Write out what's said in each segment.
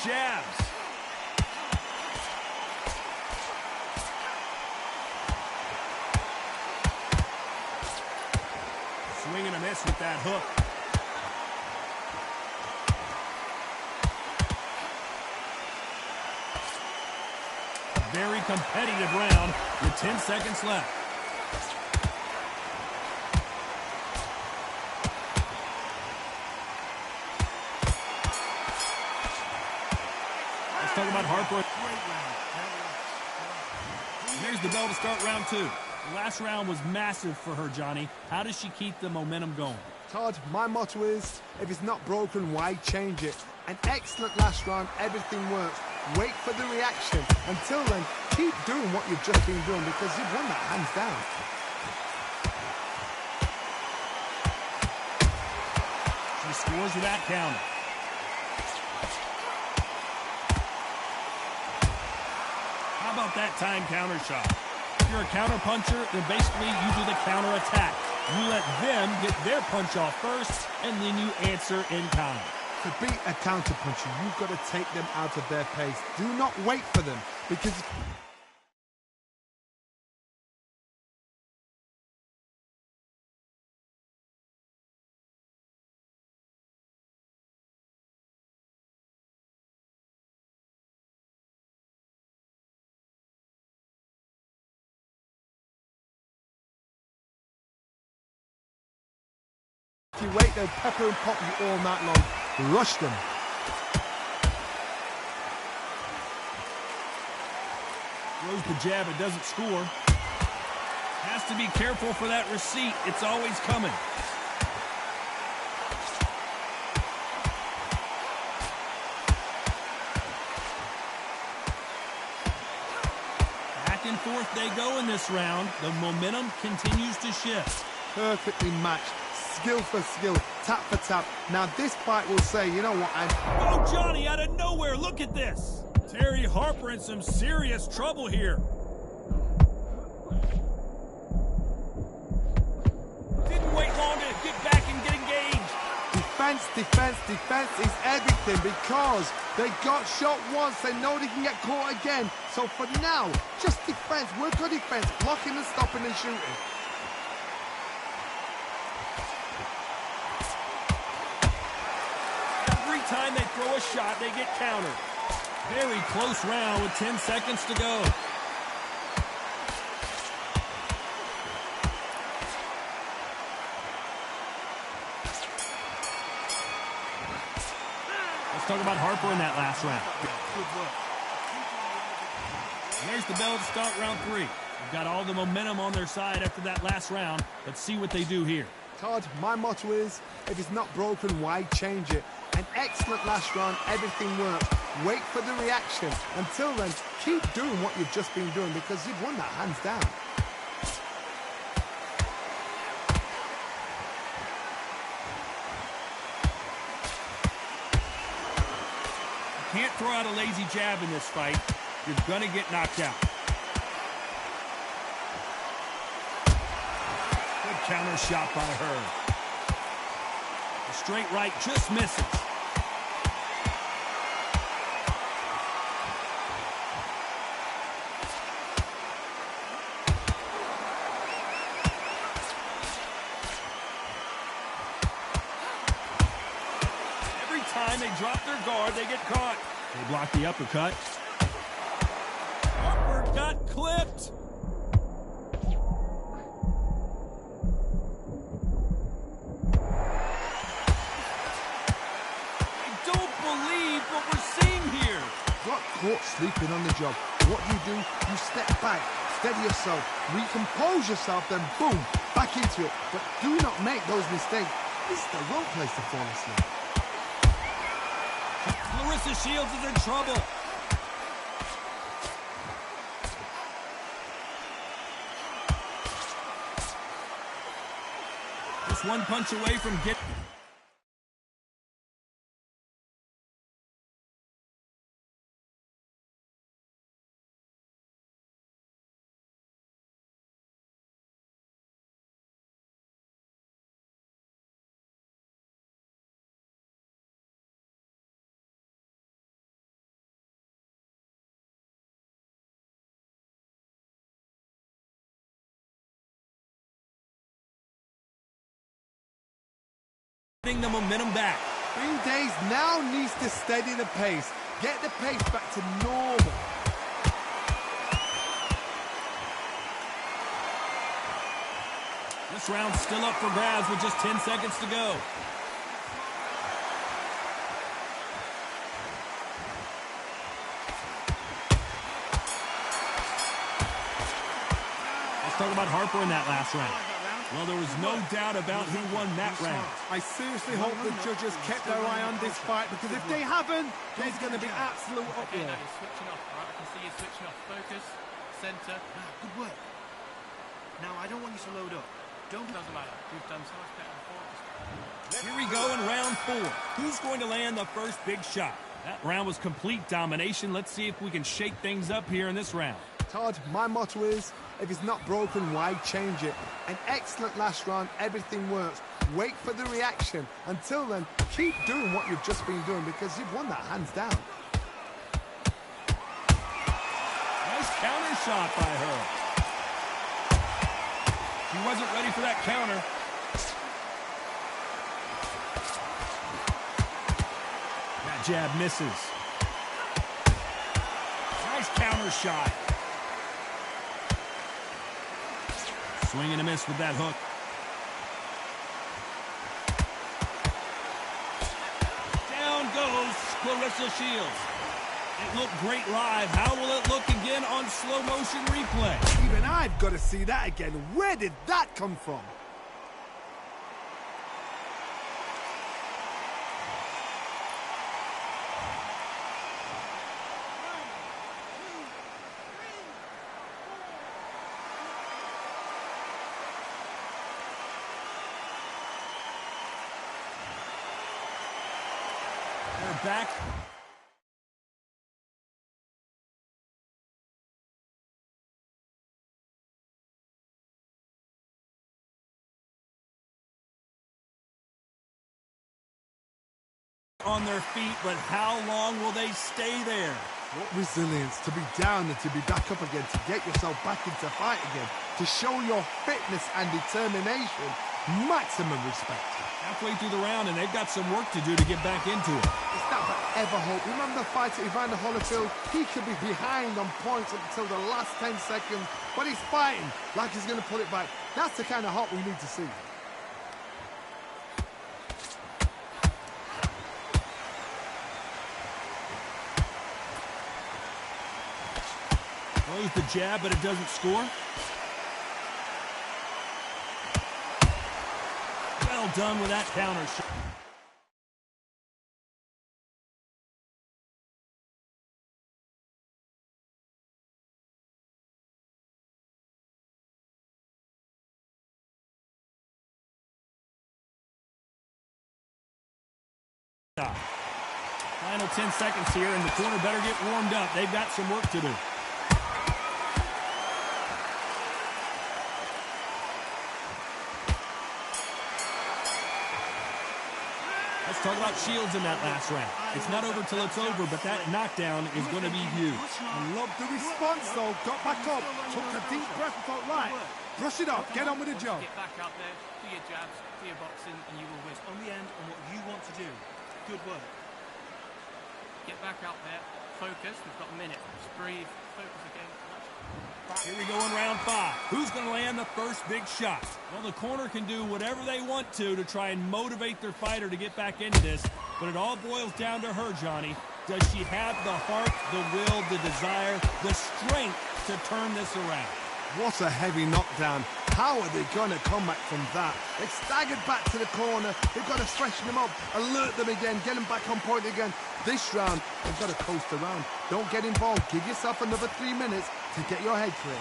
jabs. Swing and a miss with that hook. A very competitive round with 10 seconds left. Let's talk about Harper. Here's the bell to start round 2. The last round was massive for her, Johnny. How does she keep the momentum going? Todd, my motto is, if it's not broken, why change it? An excellent last round, everything works. Wait for the reaction. Until then, keep doing what you've just been doing because you've won that hands down. She scores with that counter. How about that time counter shot? If you're a counter puncher, then basically you do the counter attack. You let them get their punch off first, and then you answer in kind. To beat a counter puncher, you've got to take them out of their pace. Do not wait for them because... If you wait, they'll pepper and pop you all night long. Rush them. Throws the jab, it doesn't score. Has to be careful for that receipt. It's always coming. Back and forth they go in this round. The momentum continues to shift. Perfectly matched. Skill for skill, tap for tap. Now this fight will say, you know what, Oh, Johnny, out of nowhere, look at this. Terry Harper in some serious trouble here. Didn't wait long to get back and get engaged. Defense, defense, defense is everything because they got shot once. They know they can get caught again. So for now, just defense, work on defense, blocking and stopping and shooting. Time they throw a shot, they get countered. Very close round with 10 seconds to go. Let's talk about Harper in that last round. There's the bell to start round 3. They've got all the momentum on their side after that last round. Let's see what they do here. Todd, my motto is, if it's not broken, why change it? An excellent last round, everything works. Wait for the reaction. Until then, keep doing what you've just been doing because you've won that hands down. You can't throw out a lazy jab in this fight. You're going to get knocked out. Good counter shot by her. The straight right just misses. Every time they drop their guard, they get caught. They block the uppercut. Harper got clipped. Caught sleeping on the job. What do? You step back, steady yourself, recompose yourself, then boom, back into it. But do not make those mistakes. This is the wrong place to fall asleep. Clarissa Shields is in trouble. Just one punch away from getting... Getting the momentum back. Green Days now needs to steady the pace. Get the pace back to normal. This round's still up for grabs with just 10 seconds to go. Let's talk about Harper in that last round. Well, there was no doubt about who won that round. I seriously hope the judges kept their eye on this fight, because if they haven't, there's going to be absolute uproar. Okay, now you're switching off, right? I can see you switching off. Focus, center. Good work. Now, I don't want you to load up. Doesn't matter. We've done so much better before. Here we go in round 4. Who's going to land the first big shot? That round was complete domination. Let's see if we can shake things up here in this round. Todd, my motto is, if it's not broken, why change it? An excellent last round, everything works. Wait for the reaction. Until then, keep doing what you've just been doing, because you've won that hands down. Nice counter shot by her. He wasn't ready for that counter. That jab misses. Nice counter shot. Swing and a miss with that hook. Down goes Clarissa Shields. It looked great live. How will it look again on slow motion replay? Even I've got to see that again. Where did that come from? We're back. On their feet, but how long will they stay there? What resilience to be down and to be back up again, to get yourself back into fight again, to show your fitness and determination. Maximum respect. Halfway through the round, and they've got some work to do to get back into it. It's not forever hope. Remember the fight at Evander Holyfield? He could be behind on points up until the last 10 seconds, but he's fighting like he's going to pull it back. That's the kind of hope we need to see. Throws the jab, but it doesn't score. Well done with that counter shot. Final 10 seconds here, and the corner better get warmed up. They've got some work to do. Let's talk about Shields in that last round. It's not over till it's over, but that knockdown is going to be huge. I love the response, though. Got back up, took a deep breath and thought, right, brush it off, get on with the job. Get back up there, do your jabs, do your boxing, and you will win. On the end on what you want to do. Good work. Get back up there, focus. We've got a minute. Just breathe, focus again. Here we go in round 5. Who's going to land the first big shot? Well, the corner can do whatever they want to try and motivate their fighter to get back into this, but it all boils down to her, Johnny. Does she have the heart, the will, the desire, the strength to turn this around? What a heavy knockdown. How are they going to come back from that? They've staggered back to the corner. They've got to freshen them up, alert them again, get them back on point again. This round, they've got to coast around. Don't get involved. Give yourself another 3 minutes to get your head clear.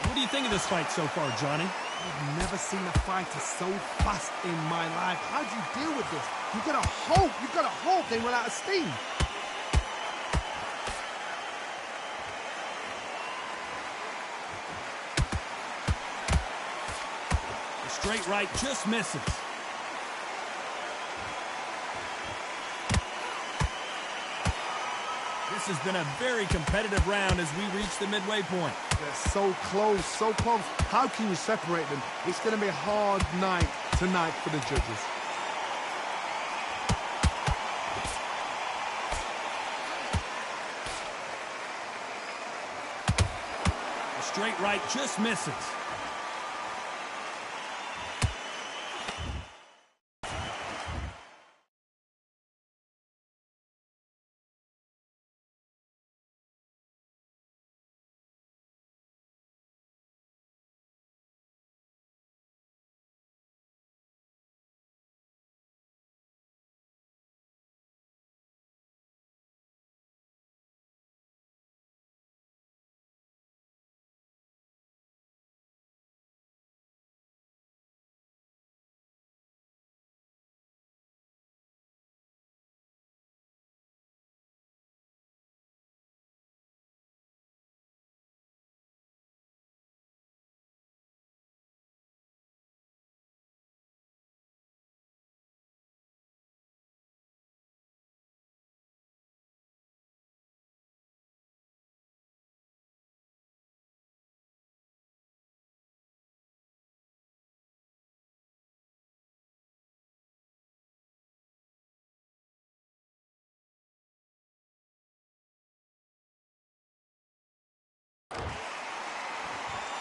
What do you think of this fight so far, Johnny? I've never seen a fighter so fast in my life. How do you deal with this? You've got to hope they run out of steam. Straight right just misses. This This has been a very competitive round as we reach the midway point. They're so close, so close. How can you separate them? It's going to be a hard night tonight for the judges. A straight right just misses.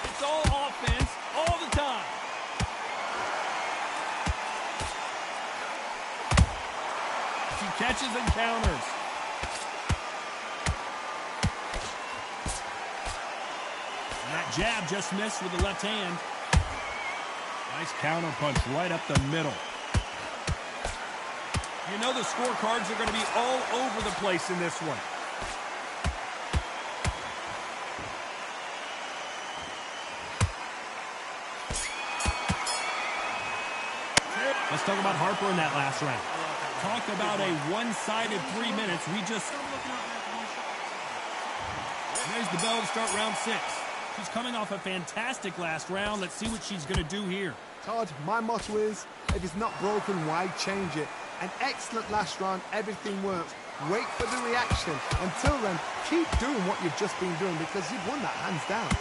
It's all offense, all the time. She catches and counters. And that jab just missed with the left hand. Nice counter punch right up the middle. You know the scorecards are going to be all over the place in this one. Let's talk about Harper in that last round. Talk about a one-sided 3 minutes. There's the bell to start round 6. She's coming off a fantastic last round. Let's see what she's going to do here. Todd, my motto is, if it's not broken, why change it? An excellent last round, everything works. Wait for the reaction. Until then, keep doing what you've just been doing because you've won that hands down.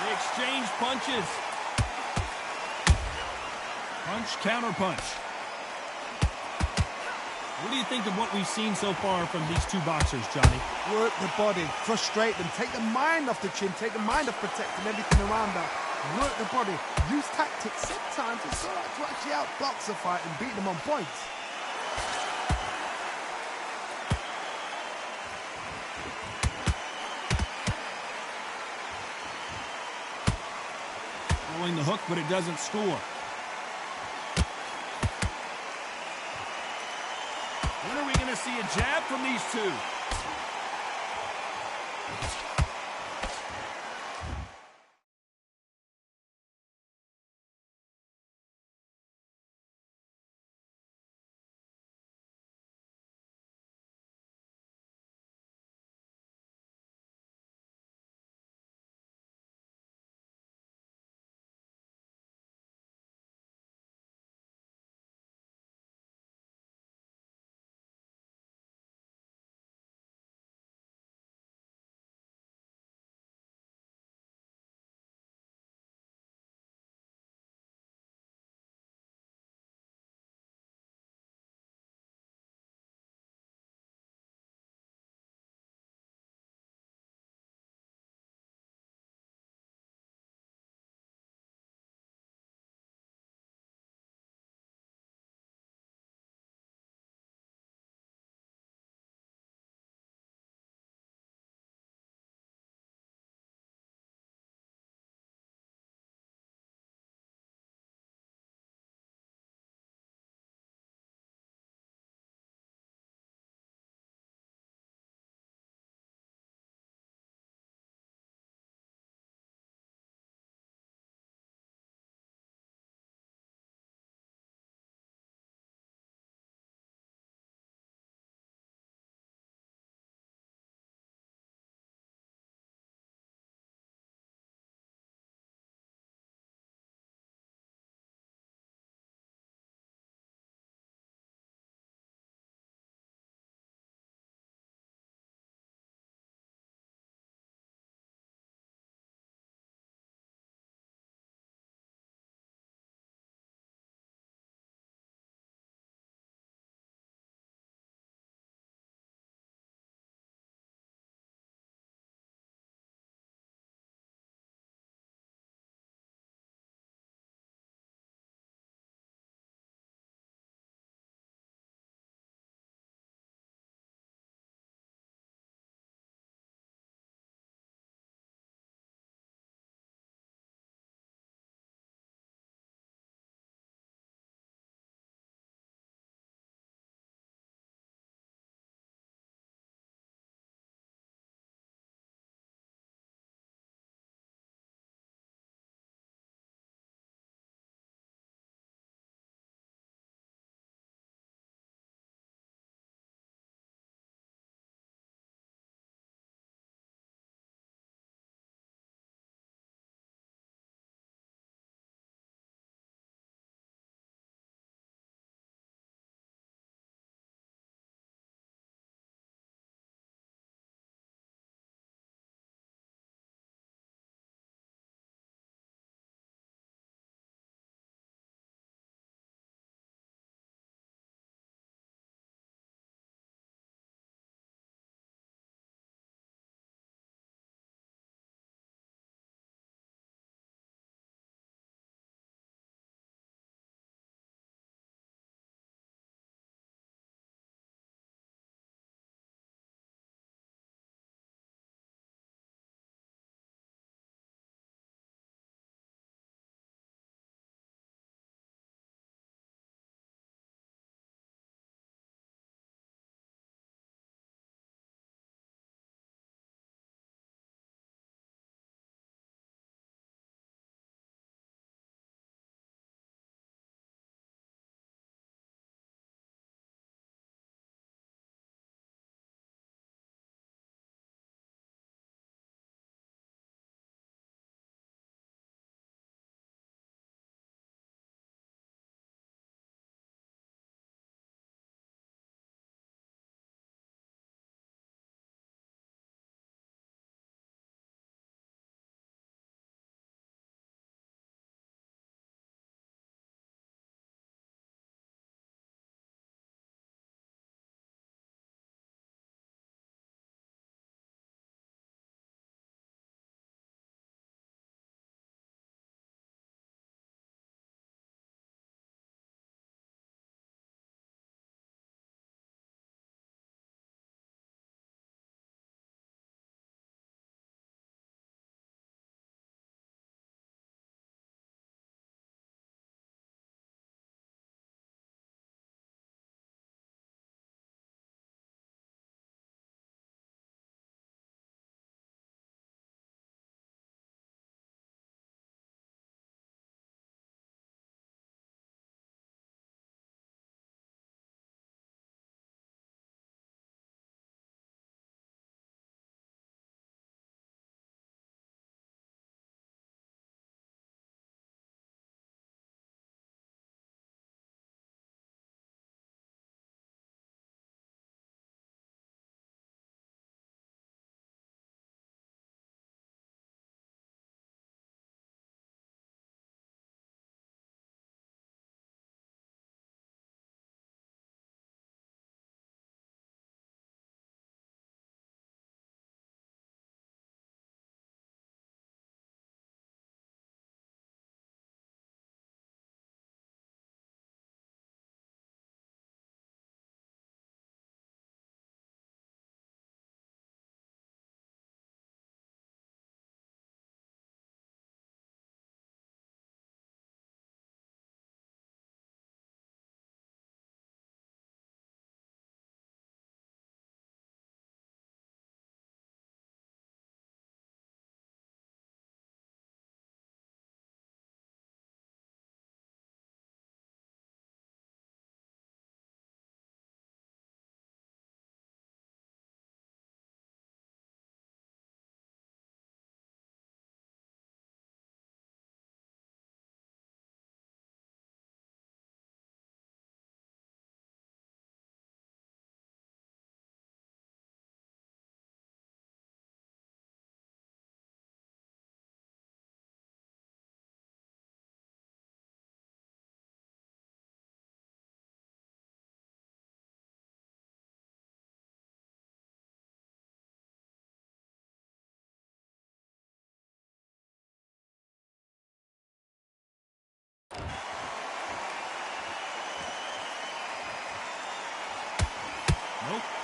They exchange punches. Punch, counter punch. What do you think of what we've seen so far from these two boxers, Johnny? Work the body, frustrate them, take the mind off the chin, take the mind off protecting everything around her. Work the body, use tactics. Sometimes it's all right to actually outbox a fight and beat them on points. Throwing the hook, but it doesn't score. When are we going to see a jab from these two?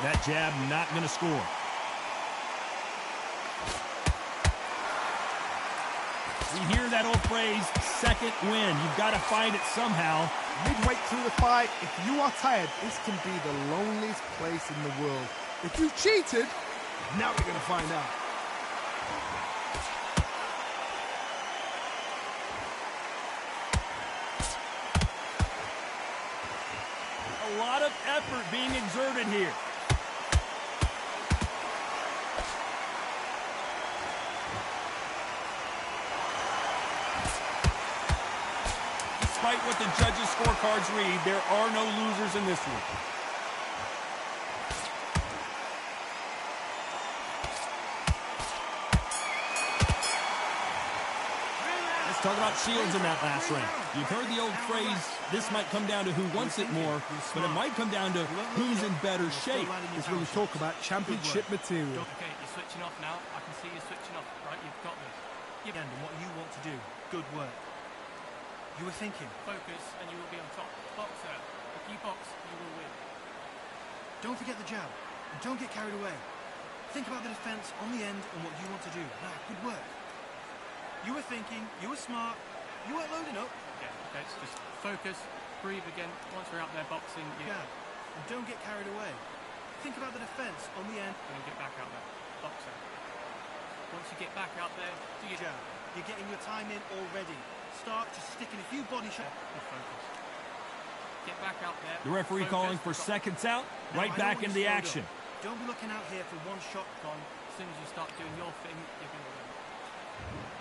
That jab not going to score. We hear that old phrase, second win. You've got to find it somehow. Midway through the fight, if you are tired, this can be the loneliest place in the world. If you've cheated, now we're going to find out. A lot of effort being exerted here. Despite what the judges' scorecards read, there are no losers in this one. Let's talk about Shields in that last round. You've heard the old phrase, this might come down to who wants it more, but it might come down to who's in better shape. It's when we talk about championship material. Okay, you're switching off now. I can see you switching off. Right, you've got this. And what you want to do. Good work. You were thinking. Focus, and you will be on top. Boxer. If you box, you will win. Don't forget the jab. And don't get carried away. Think about the defense on the end and what you want to do. Now, good work. You were thinking. You were smart. You weren't loading up. Okay, so just focus. Breathe again. Once we're out there boxing, you... Jab. And don't get carried away. Think about the defense on the end. And get back out there. Boxer. Once you get back out there, do your Jab. You're getting your time in already. Start to stick in a few body shots. Focus. Get back out there. The referee calling for seconds out. Right back into the action. Don't be looking out here for one shot. Gone. As soon as you start doing your thing, you're going to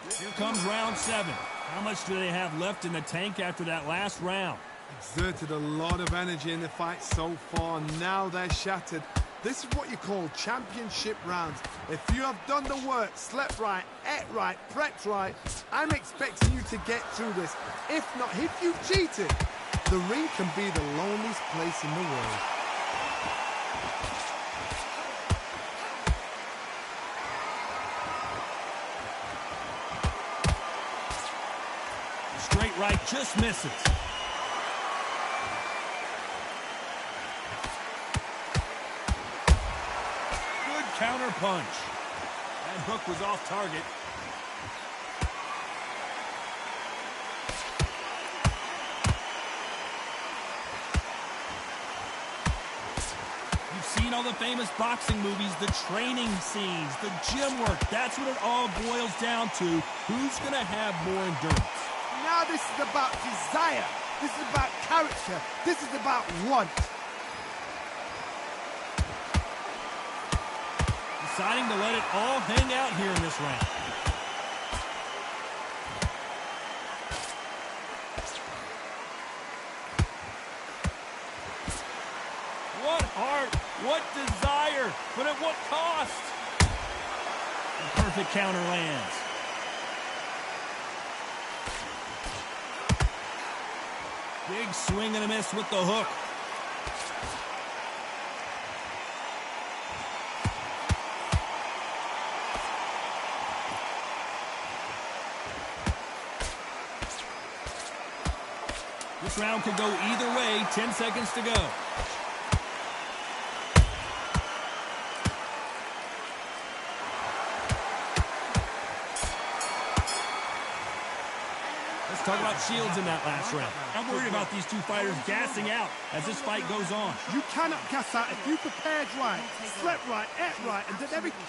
win. Here comes round 7. How much do they have left in the tank after that last round? Exerted a lot of energy in the fight so far. Now they're shattered. This is what you call championship rounds. If you have done the work, slept right, ate right, prepped right, I'm expecting you to get through this. If not, if you've cheated, the ring can be the loneliest place in the world. Straight right just misses. Counter punch. That hook was off target. You've seen all the famous boxing movies, the training scenes, the gym work. That's what it all boils down to. Who's going to have more endurance? Now this is about desire. This is about character. This is about want. Deciding to let it all hang out here in this round. What heart, what desire, but at what cost? The perfect counter lands. Big swing and a miss with the hook. This round could go either way. 10 seconds to go. Let's talk about Shields in that last round. I'm worried about these two fighters gassing out as this fight goes on. You cannot gas out if you prepared right, slept right, ate right, and did everything.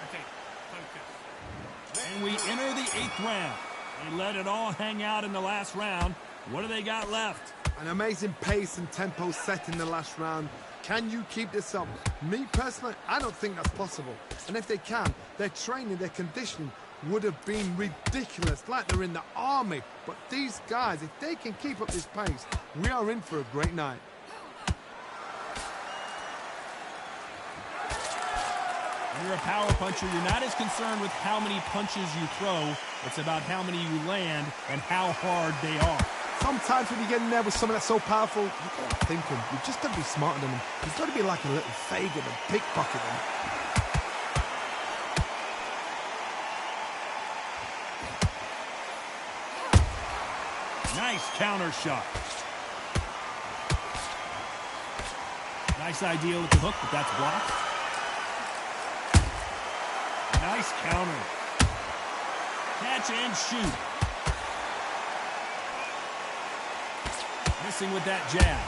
Okay, focus. And we enter the 8th round. They let it all hang out in the last round. What do they got left? An amazing pace and tempo set in the last round. Can you keep this up? Me personally, I don't think that's possible. And if they can, their training, their conditioning would have been ridiculous, like they're in the army. But these guys, if they can keep up this pace, we are in for a great night. When you're a power puncher, you're not as concerned with how many punches you throw. It's about how many you land and how hard they are. Sometimes when you get in there with someone that's so powerful, you've got to think him. You've just got to be smarter than him. You've got to be like a little Fagin and pickpocket him. Nice counter shot. Nice idea with the hook, but that's blocked. Nice counter. Catch and shoot. Missing with that jab.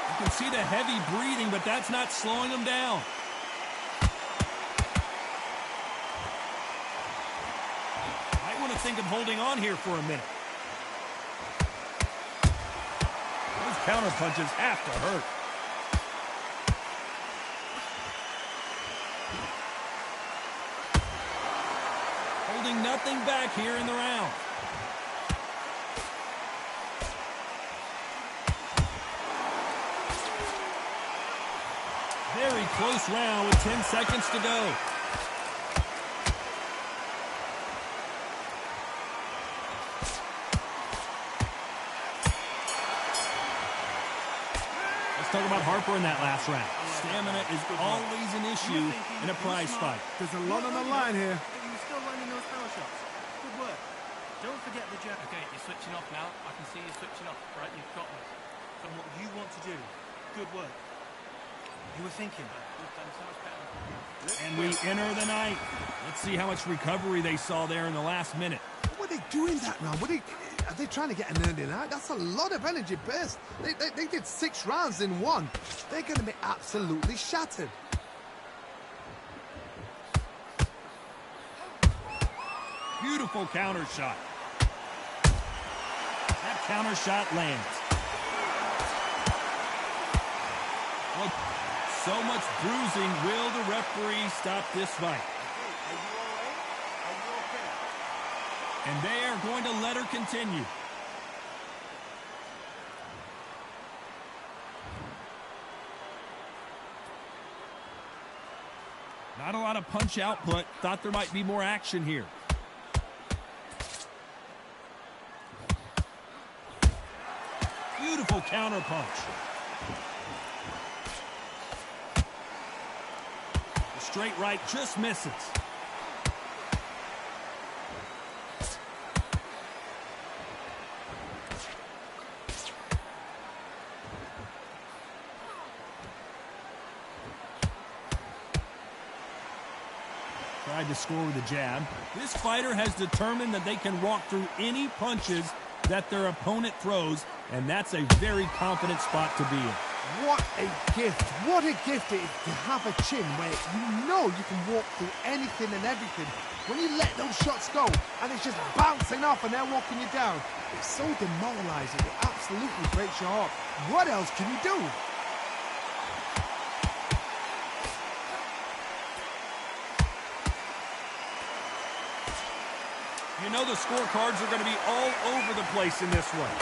You can see the heavy breathing, but that's not slowing him down. Might want to think of holding on here for a minute. Those counter punches have to hurt. Holding nothing back here in the round. Very close round with 10 seconds to go. Let's talk about Harper in that last round. Stamina is always an issue in a prize fight. There's a lot on the line here. But you were still landing those power shots. Good work. Don't forget the jab. Okay, you're switching off now. I can see you switching off. Right, you've got this. And what you want to do. Good work. You were thinking. We've done so much better. And we enter the ninth. Let's see how much recovery they saw there in the last minute. What are they doing that round? Are they trying to get an early night? That's a lot of energy burst. They did 6 rounds in one. They're going to be absolutely shattered. Beautiful counter shot. That counter shot lands. Well, so much bruising. Will the referee stop this fight? And they are going to let her continue. Not a lot of punch output. Thought there might be more action here. Beautiful counter punch. The straight right just misses. Tried to score with a jab. This fighter has determined that they can walk through any punches that their opponent throws, and that's a very confident spot to be in. What a gift. What a gift it is to have a chin where you know you can walk through anything and everything. When you let those shots go and it's just bouncing off and they're walking you down, it's so demoralizing. It absolutely breaks your heart. What else can you do? You know the scorecards are going to be all over the place in this one.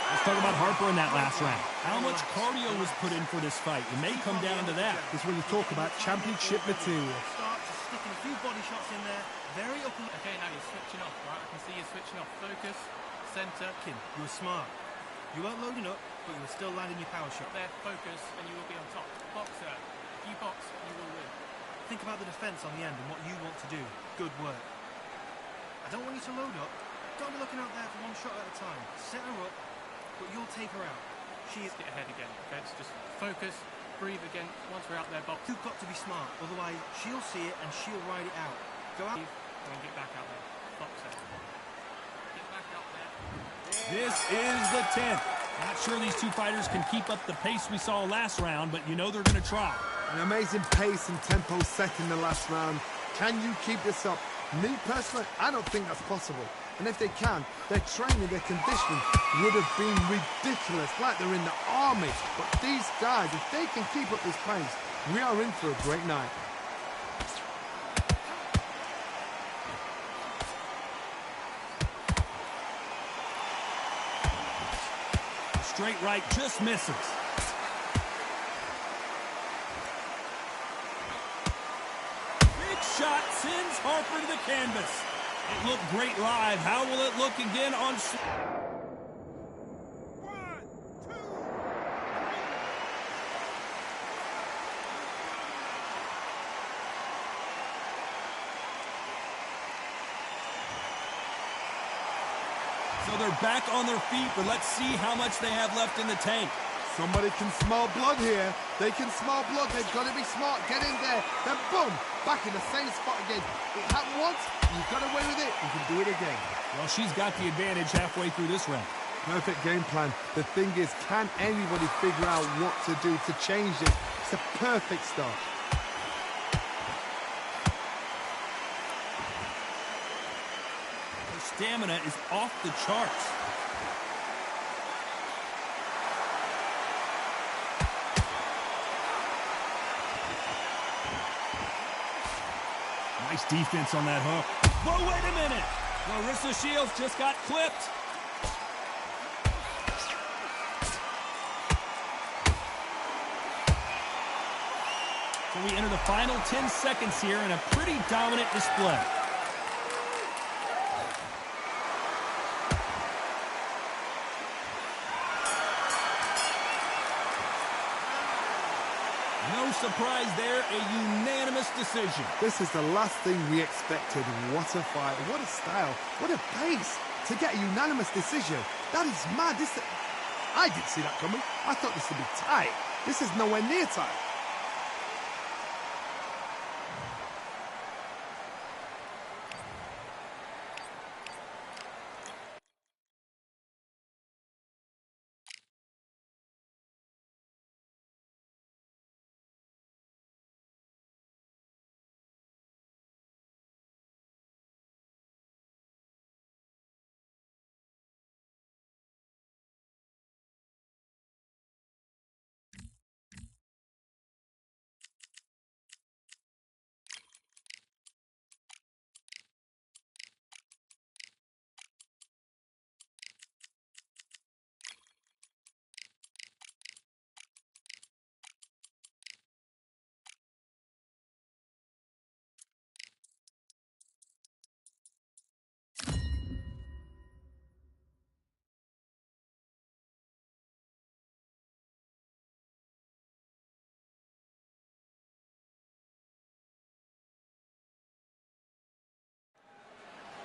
Let's talk about Harper in that last round. How much cardio was put in for this fight? It may come down to that. This is when you talk about championship material. Start to sticking a few body shots in there. Very up and... Okay, now you're switching off, right? I can see you're switching off. Focus, center. Kim, you were smart. You weren't loading up, but you were still landing your power shot. There, focus, and you will be on top. Boxer. If you box, you will win. Think about the defense on the end and what you want to do. Good work. I don't want you to load up. Don't be looking out there for one shot at a time. Set her up, but you'll take her out. She is... Get ahead again, okay? It's just focus, breathe again. Once we're out there, box. You've got to be smart, otherwise she'll see it and she'll ride it out. Go out. And then get back out there. Boxer. Get back out there. This is the 10th. Not sure these two fighters can keep up the pace we saw last round, but you know they're going to try. An amazing pace and tempo set in the last round. Can you keep this up? Me, personally, I don't think that's possible. And if they can, their training, their conditioning would have been ridiculous, like they're in the army. But these guys, if they can keep up this pace, we are in for a great night. Straight right just misses. Big shot sends Harper to the canvas. It looked great live. How will it look again on... So they're back on their feet, but let's see how much they have left in the tank. Somebody can smell blood here. They can smell blood. They've got to be smart. Get in there. Then boom, back in the same spot again. It happened once. You got away with it. You can do it again. Well, she's got the advantage halfway through this round. Perfect game plan. The thing is, can anybody figure out what to do to change this? It's a perfect start. Her stamina is off the charts. Nice defense on that hook. Whoa, wait a minute. Larissa Shields just got clipped. So we enter the final 10 seconds here in a pretty dominant display. No surprise there, a unanimous decision. This is the last thing we expected. What a fight, what a style, what a pace to get a unanimous decision. That is mad. I didn't see that coming. I thought this would be tight. This is nowhere near tight.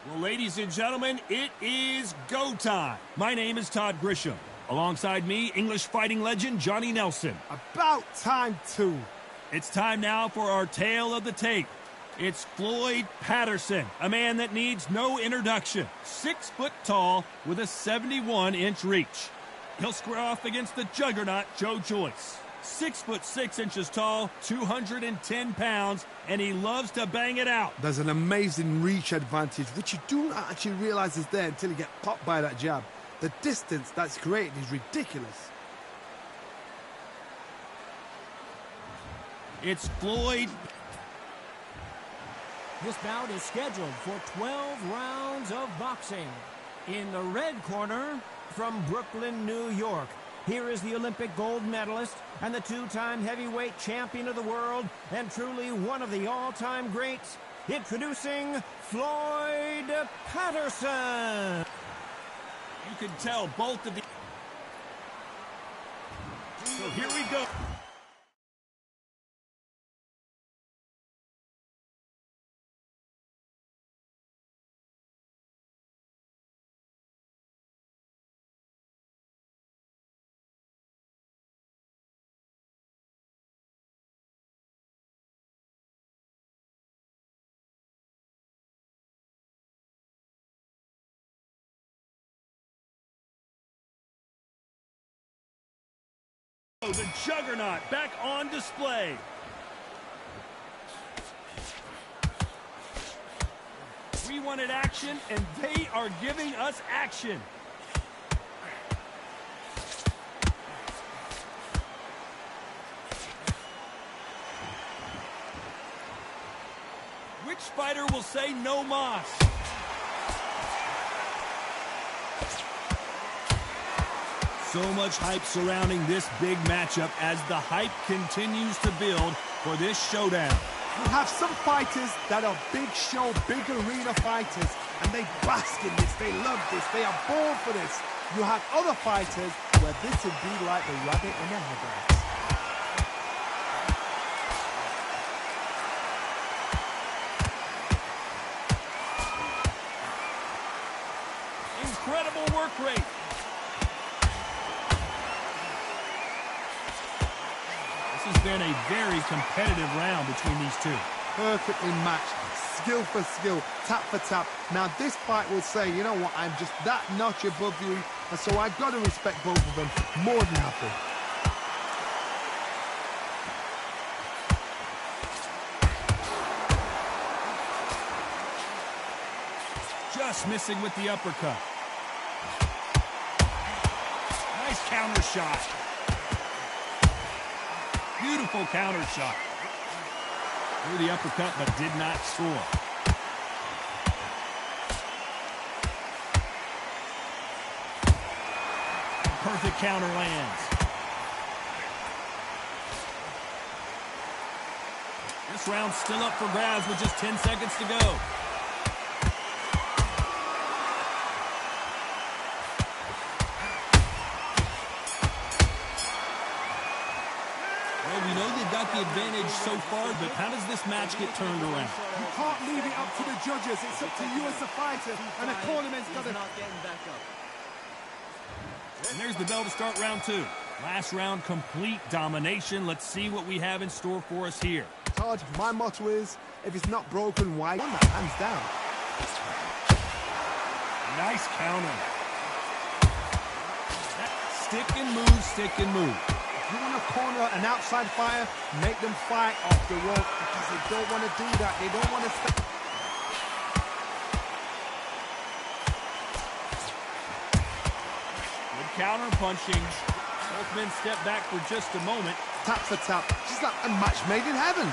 Well, ladies and gentlemen, it is go time. My name is Todd Grisham. Alongside me, English fighting legend Johnny Nelson. About time too. It's time now for our tale of the tape. It's Floyd Patterson, a man that needs no introduction. 6 foot tall with a 71-inch reach. He'll square off against the juggernaut Joe Joyce. 6 foot 6 inches tall, 210 pounds, and he loves to bang it out. There's an amazing reach advantage, which you do not actually realize is there until you get popped by that jab. The distance that's created is ridiculous. It's Floyd. This bout is scheduled for 12 rounds of boxing. In the red corner, from Brooklyn, New York, here is the Olympic gold medalist and the 2-time heavyweight champion of the world and truly one of the all-time greats, introducing Floyd Patterson. You can tell both of the... So here we go. The juggernaut back on display. We wanted action, and they are giving us action. Which fighter will say no mas? So much hype surrounding this big matchup as the hype continues to build for this showdown. You have some fighters that are big show, big arena fighters, and they bask in this, they love this, they are born for this. You have other fighters where this would be like the rabbit in the headlights. Incredible work rate. This has been a very competitive round between these two. Perfectly matched, skill for skill, tap for tap. Now this fight will say, you know what, I'm just that notch above you, and so I've got to respect both of them more than happy. Just missing with the uppercut. Nice counter shot. Beautiful counter shot. Threw the uppercut, but did not soar. Perfect counter lands. This round's still up for grabs with just 10 seconds to go. Well, we know they've got the advantage so far, but how does this match get turned around? You can't leave it up to the judges. It's up to you as a fighter, and the tournament's got to... And there's the bell to start round two. Last round, complete domination. Let's see what we have in store for us here. Todd, my motto is, if it's not broken, why? Won that, hands down. Nice counter. Stick and move, stick and move. If you want to corner an outside fighter, make them fight off the rope, because they don't want to do that. They don't want to step. Good counter punching. Both men step back for just a moment. Tap for tap. Just like a match made in heaven.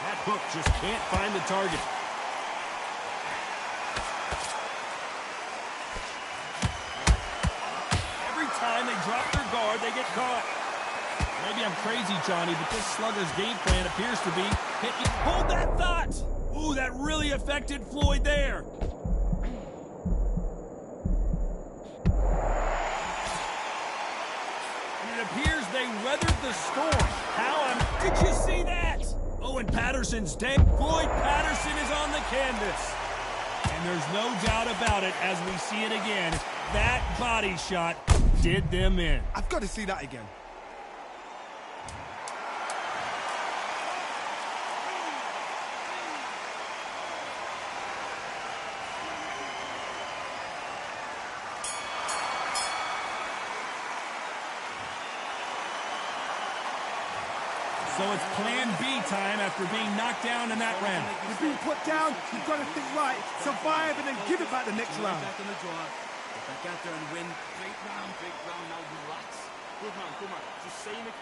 That hook just can't find the target. Every time they drop their guard, they get caught. Maybe I'm crazy, Johnny, but this slugger's game plan appears to be hit you. Hold that thought! Ooh, that really affected Floyd there. And it appears they weathered the storm. Did you see that? Oh, and Patterson's dead. Floyd Patterson is on the canvas. And there's no doubt about it, as we see it again, that body shot did them in. I've got to see that again. So it's plan B time after being knocked down in that round. You've been put down, you've got to think right, survive, and then give it back the next round. Back in the draw. Get back out there and win. Great round, now relax. Good man, just saying it.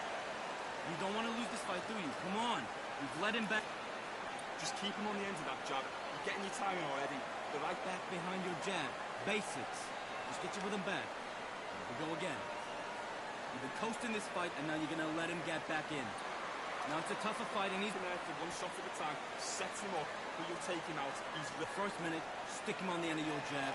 You don't want to lose this fight, do you? Come on. We've let him back. Just keep him on the end of that jab. You're getting your timing already. The right back behind your jab. Basics. Just get your rhythm back. Here we go again. You've been coasting this fight, and now you're going to let him get back in. Now it's a tougher fight, and he's there for one shot at a time. Set him up, but you'll take him out. He's the first minute. Stick him on the end of your jab.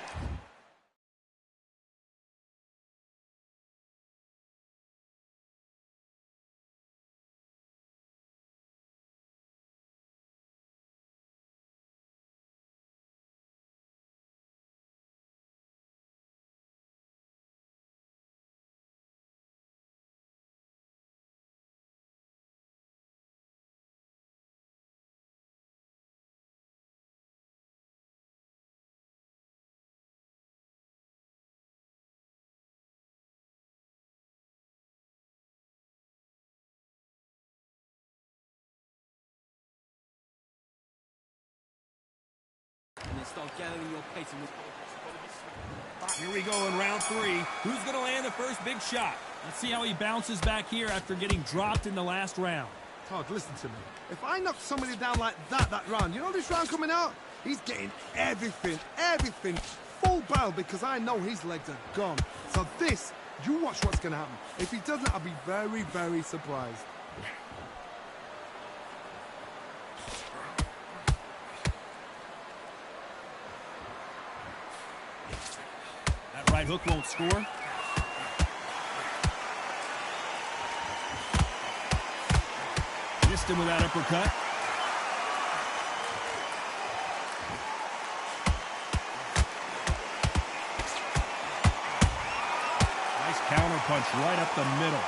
And then start gathering your pace. Here we go in round three. Who's going to land the first big shot? Let's see how he bounces back here after getting dropped in the last round. Todd, listen to me. If I knock somebody down like that round, you know this round coming out? He's getting everything, full barrel, because I know his legs are gone. So this, you watch what's going to happen. If he doesn't, I'll be very, very surprised. That right hook won't score. him with that uppercut. Nice counter punch right up the middle.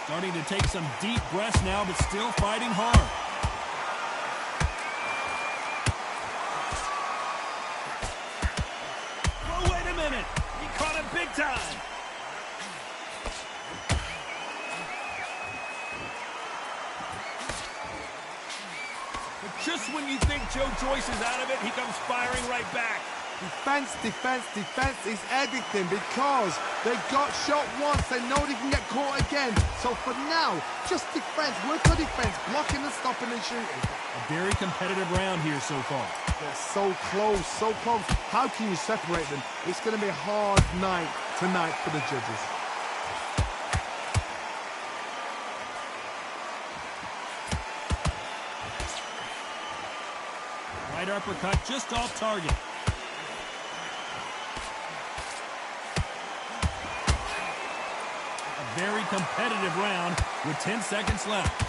Starting to take some deep breaths now, but still fighting hard. Oh, wait a minute. He caught him big time. But just when you think Joe Joyce is out of it, he comes firing right back. Defense, defense, defense is everything because they got shot once. They know they can get caught again. So for now, just defense. Work on defense. Blocking and stopping and shooting. A very competitive round here so far. They're so close, so close. How can you separate them? It's going to be a hard night tonight for the judges. Right uppercut just off target. A very competitive round with 10 seconds left.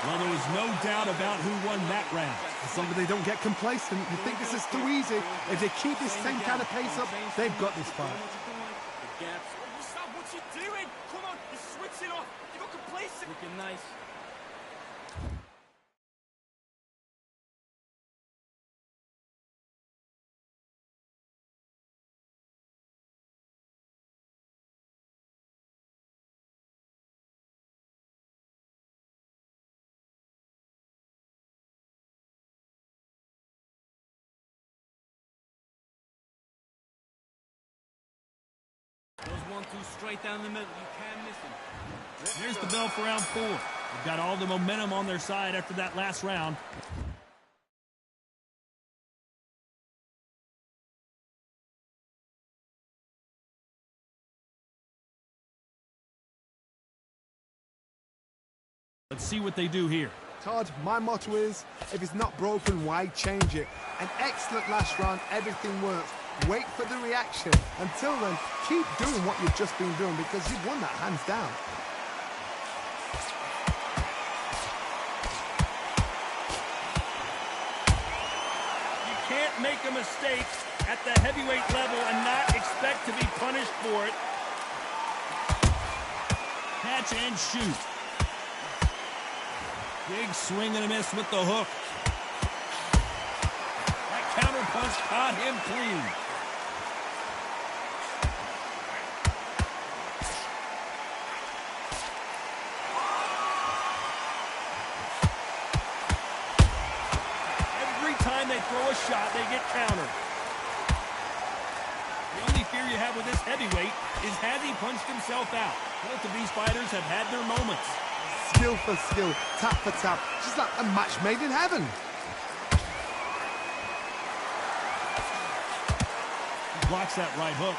Well, there was no doubt about who won that round. As long as they don't get complacent, you think this is too easy. If they keep this same kind of pace up, they've got this fight. Stop what you're doing! Come on, you're switching off! You got complacent! Looking nice. Those 1-2 straight down the middle. You can't miss them. There's the bell for round 4. They've got all the momentum on their side after that last round. Let's see what they do here. Todd, my motto is, if it's not broken, why change it? An excellent last round, everything works. Wait for the reaction. Until then, keep doing what you've just been doing because you've won that hands down. You can't make a mistake at the heavyweight level and not expect to be punished for it. Catch and shoot. Big swing and a miss with the hook. That counter punch caught him clean. Every time they throw a shot, they get countered. The only fear you have with this heavyweight is has he punched himself out? Both of these fighters have had their moments. Skill for skill, tap for tap. Just like a match made in heaven. He blocks that right hook.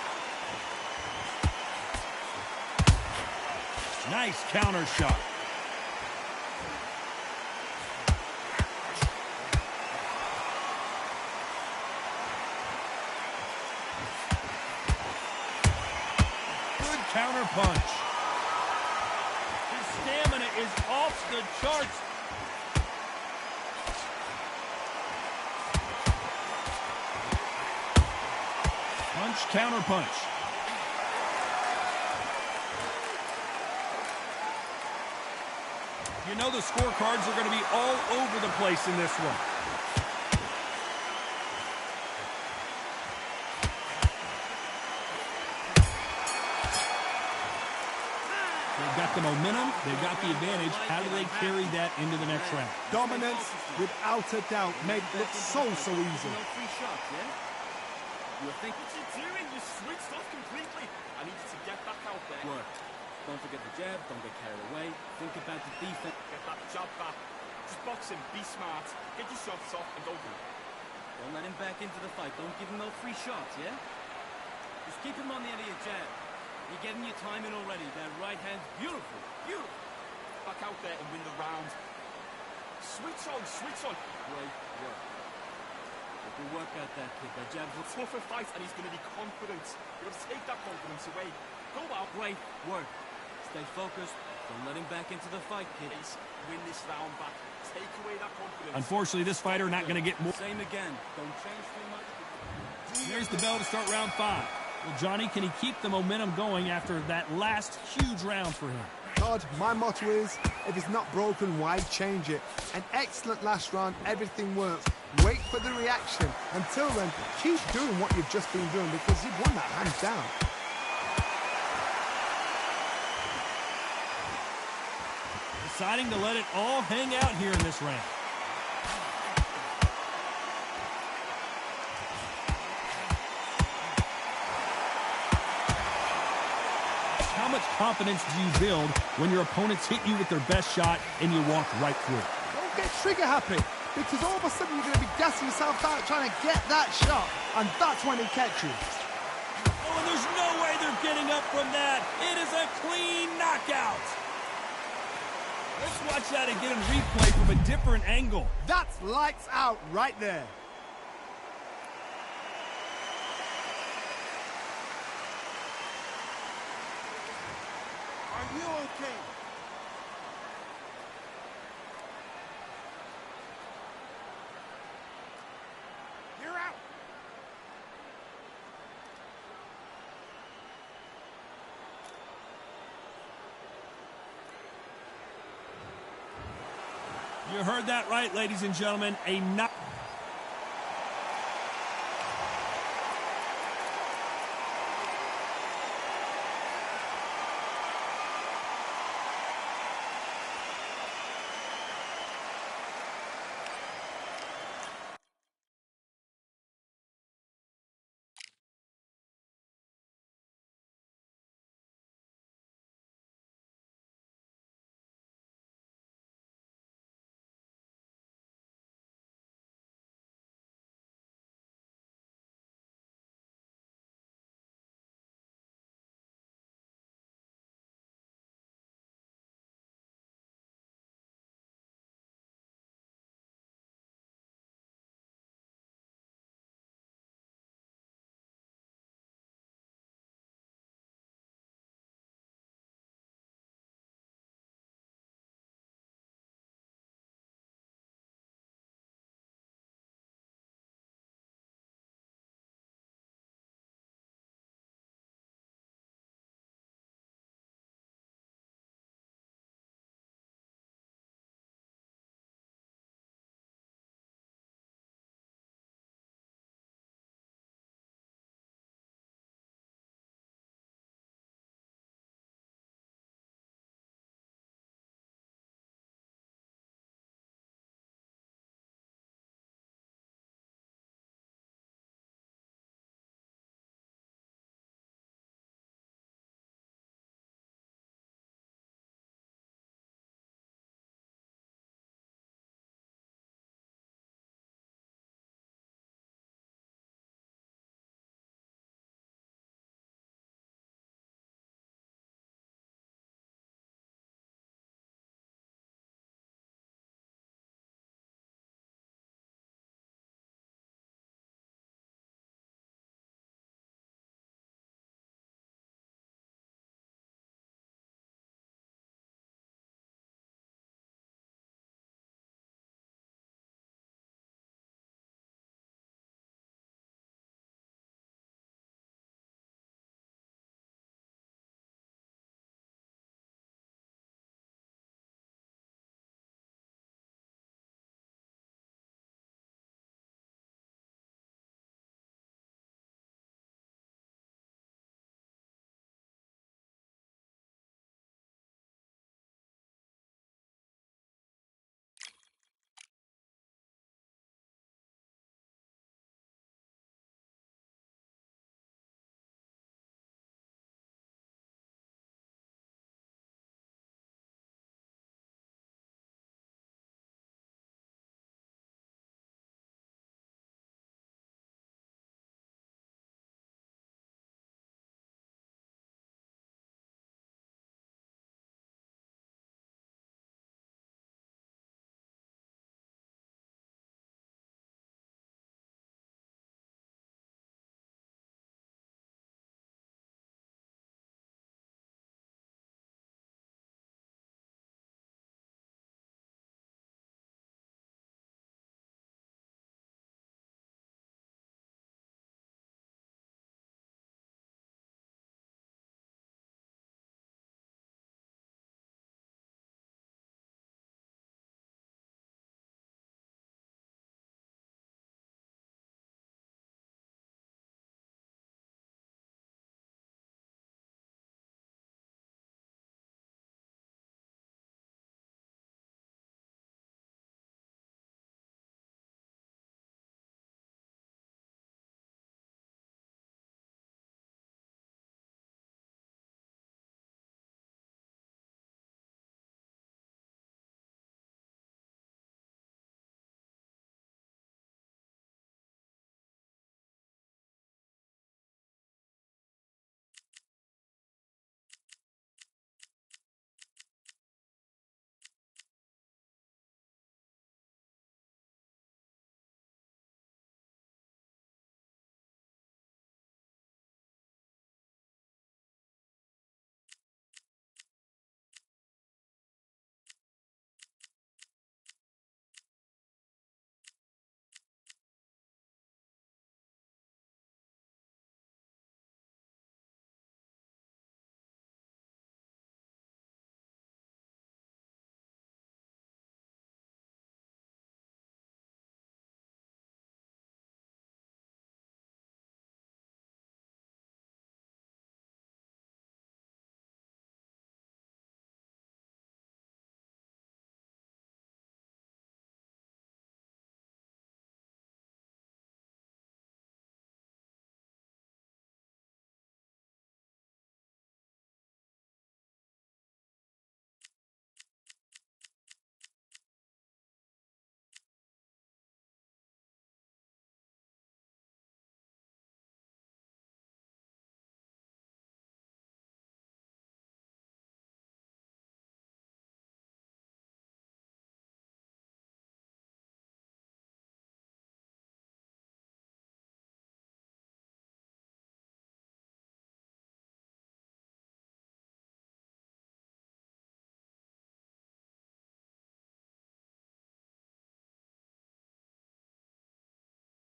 Nice counter shot. Good counter punch. His stamina is off the charts. Punch, counter punch. You know the scorecards are going to be all over the place in this one. They've got the momentum, they've got the advantage. How do they carry that into the next round? Dominance, without a doubt, made it look so easy. No free shots, yeah? You think What you doing? You switched off completely. I need you to get back out there. Look, don't forget the jab, don't get carried away. Think about the defense. Get that jab back. Just box him, be smart. Get your shots off and go for it. Don't let him back into the fight. Don't give him no free shots, yeah? Just keep him on the end of your jab. You're getting your time in already. That right hand's beautiful. Beautiful. Back out there and win the round. Switch on, switch on. Great work. But Good work out that kid. That jab's Tougher fight, and he's going to be confident. You've got to take that confidence away. Go out. great work. Stay focused. Don't let him back into the fight, kid. Win this round back. Take away that confidence. Unfortunately, this fighter not going to get more. Same again. Don't change too much. There's the bell to start round 5. Well, Johnny, can he keep the momentum going after that last huge round for him? Todd, my motto is, if it's not broken, why change it? An excellent last round, everything works. Wait for the reaction. Until then, keep doing what you've just been doing because you've won that hands down. Deciding to let it all hang out here in this round. How much confidence do you build when your opponents hit you with their best shot and you walk right through it? Don't get trigger happy because all of a sudden you're going to be gassing yourself out trying to get that shot, and that's when he catches. Oh, and there's no way they're getting up from that. It is a clean knockout. Let's watch that again in replay from a different angle. That's lights out right there. Are you okay? You're out. You heard that right, ladies and gentlemen. A knock.